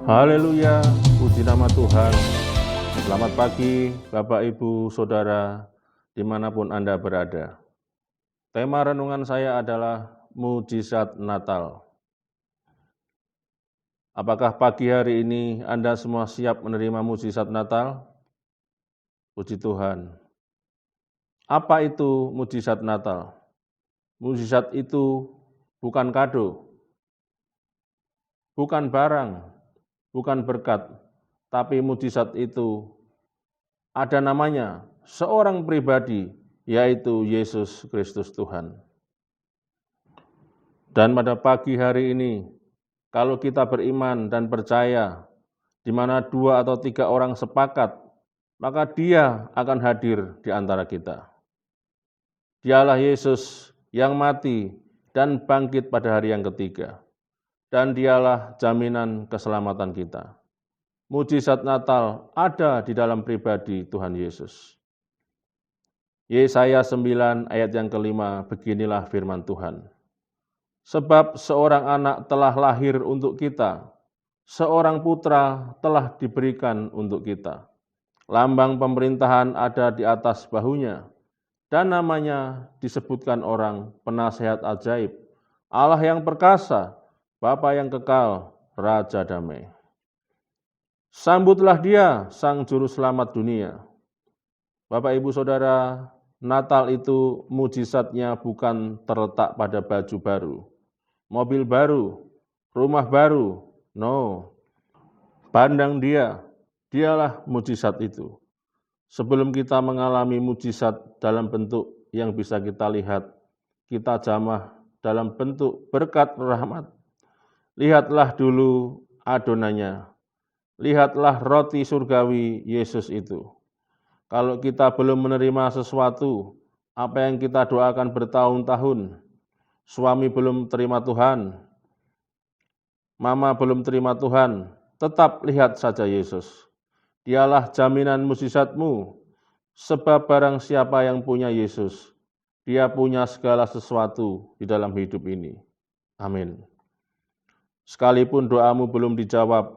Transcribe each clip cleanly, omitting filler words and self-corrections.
Haleluya, puji nama Tuhan. Selamat pagi Bapak, Ibu, Saudara, dimanapun Anda berada. Tema renungan saya adalah mujizat Natal. Apakah pagi hari ini Anda semua siap menerima mujizat Natal? Puji Tuhan. Apa itu mujizat Natal? Mujizat itu bukan kado, bukan barang, bukan berkat, tapi mujizat itu ada namanya, seorang pribadi, yaitu Yesus Kristus Tuhan. Dan pada pagi hari ini, kalau kita beriman dan percaya, di mana 2 atau 3 orang sepakat, maka Dia akan hadir di antara kita. Dialah Yesus yang mati dan bangkit pada hari yang ketiga. Dan Dialah jaminan keselamatan kita. Mujizat Natal ada di dalam pribadi Tuhan Yesus. Yesaya 9 ayat yang kelima, beginilah firman Tuhan. Sebab seorang anak telah lahir untuk kita, seorang putra telah diberikan untuk kita. Lambang pemerintahan ada di atas bahunya, dan namanya disebutkan orang Penasehat Ajaib, Allah yang perkasa, Bapa yang kekal, Raja damai. Sambutlah Dia, Sang Juru Selamat dunia. Bapak, Ibu, Saudara, Natal itu mujizatnya bukan terletak pada baju baru, mobil baru, rumah baru, no. Pandang Dia, Dialah mujizat itu. Sebelum kita mengalami mujizat dalam bentuk yang bisa kita lihat, kita jamah dalam bentuk berkat rahmat. Lihatlah dulu adonannya. Lihatlah roti surgawi Yesus itu. Kalau kita belum menerima sesuatu, apa yang kita doakan bertahun-tahun, suami belum terima Tuhan, mama belum terima Tuhan, tetap lihat saja Yesus. Dialah jaminan mujizatmu, sebab barang siapa yang punya Yesus, dia punya segala sesuatu di dalam hidup ini. Amin. Sekalipun doamu belum dijawab,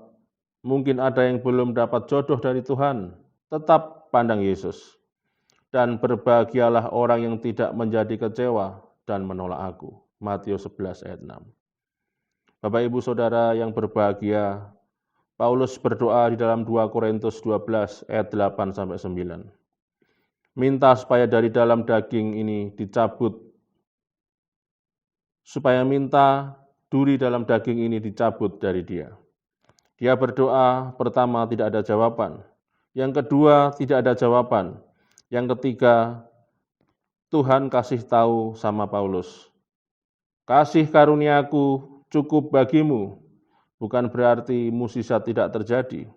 mungkin ada yang belum dapat jodoh dari Tuhan, tetap pandang Yesus. Dan berbahagialah orang yang tidak menjadi kecewa dan menolak aku. Matius 11 ayat 6. Bapak, Ibu, Saudara yang berbahagia, Paulus berdoa di dalam 2 Korintus 12 ayat 8-9. Minta supaya dari dalam daging ini dicabut, supaya minta duri dalam daging ini dicabut dari dia. Dia berdoa, pertama tidak ada jawaban. Yang kedua tidak ada jawaban. Yang ketiga, Tuhan kasih tahu sama Paulus. Kasih karuniaku cukup bagimu, bukan berarti mukjizat tidak terjadi.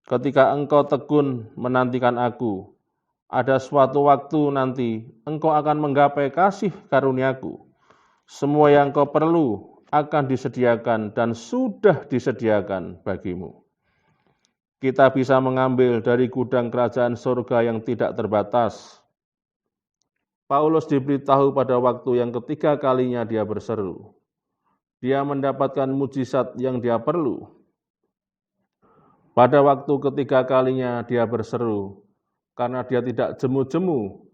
Ketika engkau tekun menantikan aku, ada suatu waktu nanti engkau akan menggapai kasih karuniaku. Semua yang engkau perlu akan disediakan dan sudah disediakan bagimu. Kita bisa mengambil dari gudang kerajaan surga yang tidak terbatas. Paulus diberitahu pada waktu yang ketiga kalinya dia berseru. Dia mendapatkan mujizat yang dia perlu. Pada waktu ketiga kalinya dia berseru, karena dia tidak jemu-jemu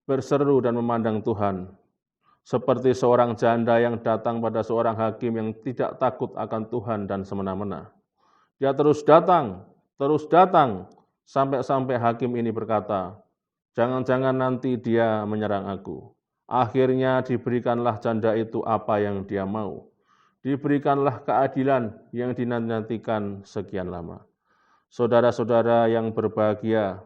berseru dan memandang Tuhan. Seperti seorang janda yang datang pada seorang hakim yang tidak takut akan Tuhan dan semena-mena. Dia terus datang, sampai hakim ini berkata, jangan-jangan nanti dia menyerang aku. Akhirnya diberikanlah janda itu apa yang dia mau. Diberikanlah keadilan yang dinantikan sekian lama. Saudara-saudara yang berbahagia,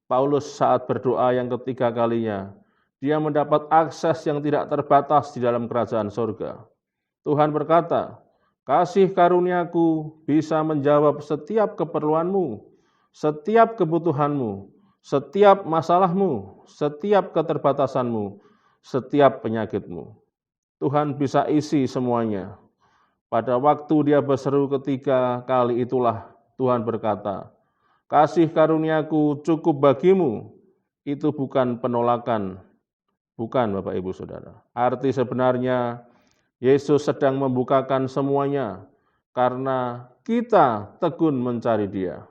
Paulus saat berdoa yang ketiga kalinya, dia mendapat akses yang tidak terbatas di dalam kerajaan surga. Tuhan berkata, kasih karuniaku bisa menjawab setiap keperluanmu, setiap kebutuhanmu, setiap masalahmu, setiap keterbatasanmu, setiap penyakitmu. Tuhan bisa isi semuanya. Pada waktu dia berseru ketiga kali itulah Tuhan berkata, kasih karuniaku cukup bagimu. Itu bukan penolakan, bukan Bapak, Ibu, Saudara. Arti sebenarnya Yesus sedang membukakan semuanya karena kita tekun mencari Dia.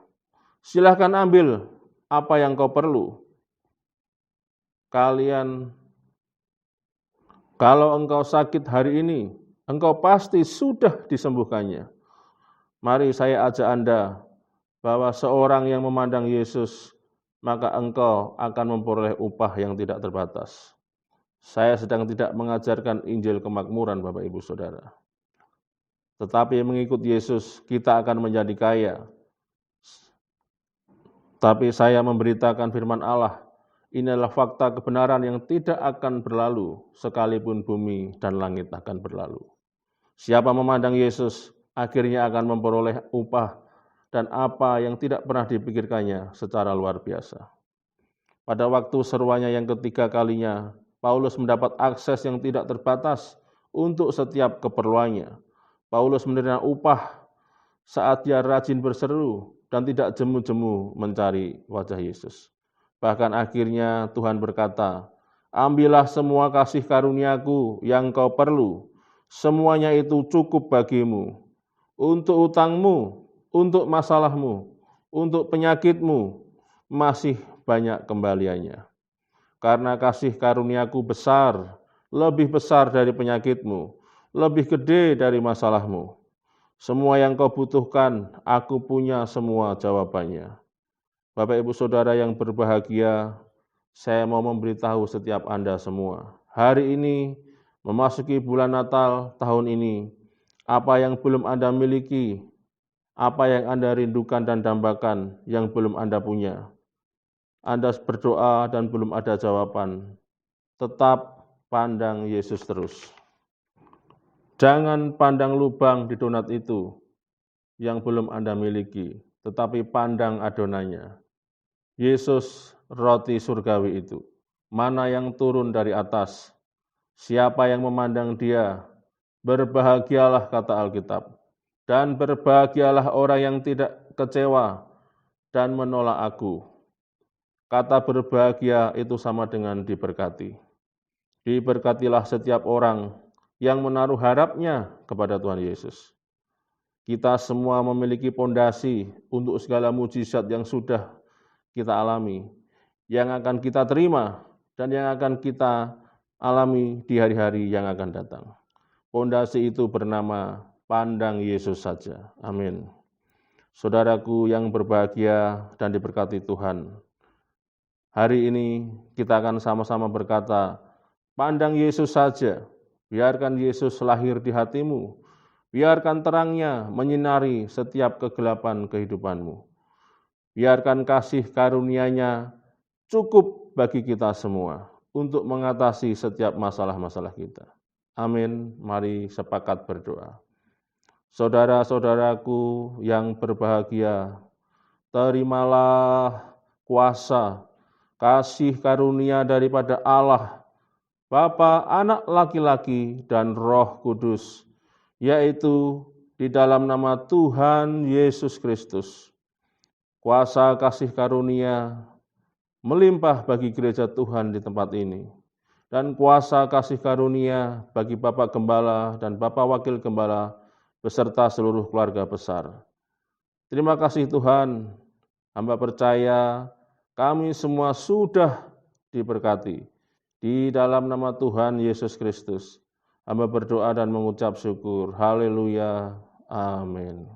Silahkan ambil apa yang kau perlu. Kalau engkau sakit hari ini, engkau pasti sudah disembuhkannya. Mari saya ajak Anda bahwa seorang yang memandang Yesus, maka engkau akan memperoleh upah yang tidak terbatas. Saya sedang tidak mengajarkan Injil kemakmuran, Bapak Ibu Saudara. Tetapi mengikut Yesus, kita akan menjadi kaya. Tapi saya memberitakan firman Allah, inilah fakta kebenaran yang tidak akan berlalu, sekalipun bumi dan langit akan berlalu. Siapa memandang Yesus, akhirnya akan memperoleh upah dan apa yang tidak pernah dipikirkannya secara luar biasa. Pada waktu seruannya yang ketiga kalinya, Paulus mendapat akses yang tidak terbatas untuk setiap keperluannya. Paulus menerima upah saat dia rajin berseru dan tidak jemu-jemu mencari wajah Yesus. Bahkan akhirnya Tuhan berkata, ambillah semua kasih karuniaku yang kau perlu, semuanya itu cukup bagimu, untuk utangmu, untuk masalahmu, untuk penyakitmu, masih banyak kembaliannya. Karena kasih karuniaku besar, lebih besar dari penyakitmu, lebih gede dari masalahmu. Semua yang kau butuhkan, aku punya semua jawabannya. Bapak Ibu Saudara yang berbahagia, saya mau memberitahu setiap Anda semua. Hari ini, memasuki bulan Natal tahun ini, apa yang belum Anda miliki, apa yang Anda rindukan dan dambakan yang belum Anda punya. Anda berdoa dan belum ada jawaban, tetap pandang Yesus terus. Jangan pandang lubang di donat itu yang belum Anda miliki, tetapi pandang adonannya. Yesus roti surgawi itu, mana yang turun dari atas. Siapa yang memandang Dia, berbahagialah kata Alkitab, dan berbahagialah orang yang tidak kecewa dan menolak aku. Kata berbahagia itu sama dengan diberkati. Diberkatilah setiap orang yang menaruh harapnya kepada Tuhan Yesus. Kita semua memiliki pondasi untuk segala mujizat yang sudah kita alami, yang akan kita terima, dan yang akan kita alami di hari-hari yang akan datang. Pondasi itu bernama pandang Yesus saja. Amin. Saudaraku yang berbahagia dan diberkati Tuhan, hari ini kita akan sama-sama berkata, pandang Yesus saja, biarkan Yesus lahir di hatimu, biarkan terangnya menyinari setiap kegelapan kehidupanmu. Biarkan kasih karunia-Nya cukup bagi kita semua untuk mengatasi setiap masalah-masalah kita. Amin. Mari sepakat berdoa. Saudara-saudaraku yang berbahagia, terimalah kuasa, kasih karunia daripada Allah, Bapa, Anak laki-laki, dan Roh Kudus, yaitu di dalam nama Tuhan Yesus Kristus. Kuasa kasih karunia melimpah bagi gereja Tuhan di tempat ini, dan kuasa kasih karunia bagi Bapak Gembala dan Bapak Wakil Gembala beserta seluruh keluarga besar. Terima kasih Tuhan, hamba percaya kami semua sudah diberkati. Di dalam nama Tuhan Yesus Kristus, hamba berdoa dan mengucap syukur. Haleluya. Amin.